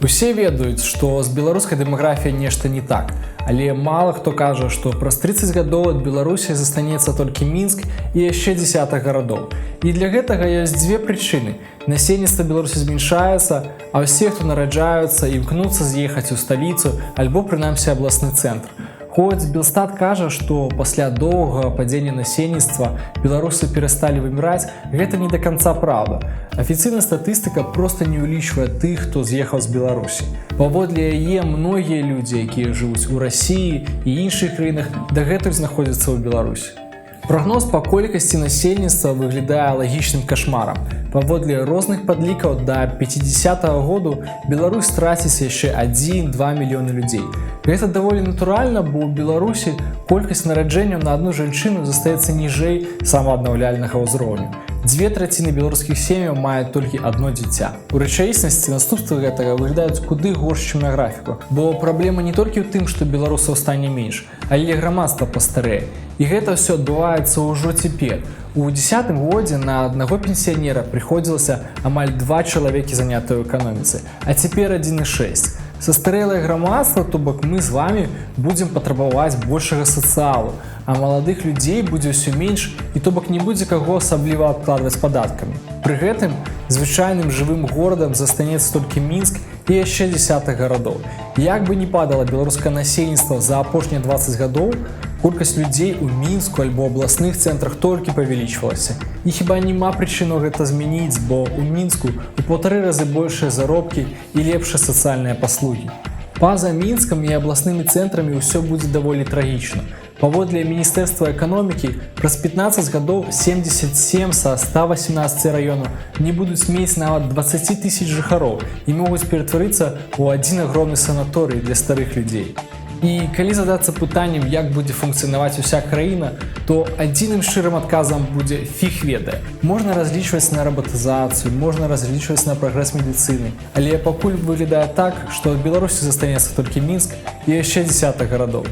Усе ведаюць, што з беларускай дэмаграфіяй нешта не так, але мала хто кажа, што праз 30 гадоў ад Беларусі застанецца толькі Мінск і яшчэ дзесятак гарадоў. І для гэтага ёсць дзве прычыны. Насельніцтва Беларусі змяншаецца, а ўсе, хто нараджаюцца, імкнуцца з'ехаць у сталіцу альбо прынамсі абласны цэнтр. Хоць Белстат кажа, што пасля доўгага падзення насельніцтва беларусы перасталі выміраць, гэта не да канца праўда. Афіцыйная статыстыка проста не ўлічвае тых, хто з'ехаў з Беларусі. Паводле яе, многія людзі, якія жывуць у Расіі і іншых краінах, дагэтуль знаходзяцца ў Беларусі. Прагноз па колькасці насельніцтва выглядае лагічным кашмарам. Паводле розных падлікаў да 50-го году Беларусь страціць яшчэ 1-2 мільёны людзей. Гэта даволі натуральна, бо ў Беларусі колькасць нараджэнняў на адну жанчыну застаецца ніжэй самааднаўляльнага ўзроўню. 2/3 беларускіх сем'яў маюць толькі адно дзіця. У рэчаіснасці наступствы гэтага выглядаюць куды горш, чым на графіку. Бо праблема не толькі ў тым, што беларусаў стане менш, але грамадства пастарэе. І гэта ўсё адбываецца ўжо цяпер. У 10-м годзе на аднаго пенсіянера прыходзілася амаль 2 чалавекі занятыя ў эканоміцы, а цяпер 1,6. Састарэлае грамадства, то бок мы з вамі будзем патрабаваць большага сацыялу, а маладых людзей будзе ўсё менш і то бок не будзе каго асабліва абкладваць падаткамі. Пры гэтым звычайным жывым горадам застанецца толькі Мінск і яшчэ дзесятак гарадоў. Як бы не падала беларускае насельніцтва за апошнія 20 гадоў, колькасць людзей у Мінску альбо абласных цэнтрах толькі павялічвалася. І хіба няма прычыну гэта змяніць, бо ў Мінску у 1,5 разы большыя заробкі і лепшыя сацыяльныя паслугі. Па-за Мінскам і абласнымі цэнтрамі ўсё будзе даволі трагічна. Паводле Міністэрства эканомікі, праз 15 гадоў 77 са 118 раёнаў не будуць мець нават 20 000 жыхароў і могуць ператварыцца ў адзін агромны санаторый для старых людзей. І калі задацца пытаннем, як будзе функцыянаваць уся краіна, то адзіным шчырым адказам будзе фіг ведае. Можна разлічваць на рабатызацыю, можна разлічваць на прагрэс медыцыны, але пакуль выглядае так, што ад Беларусі застанецца толькі Мінск і яшчэ дзесятак гарадоў.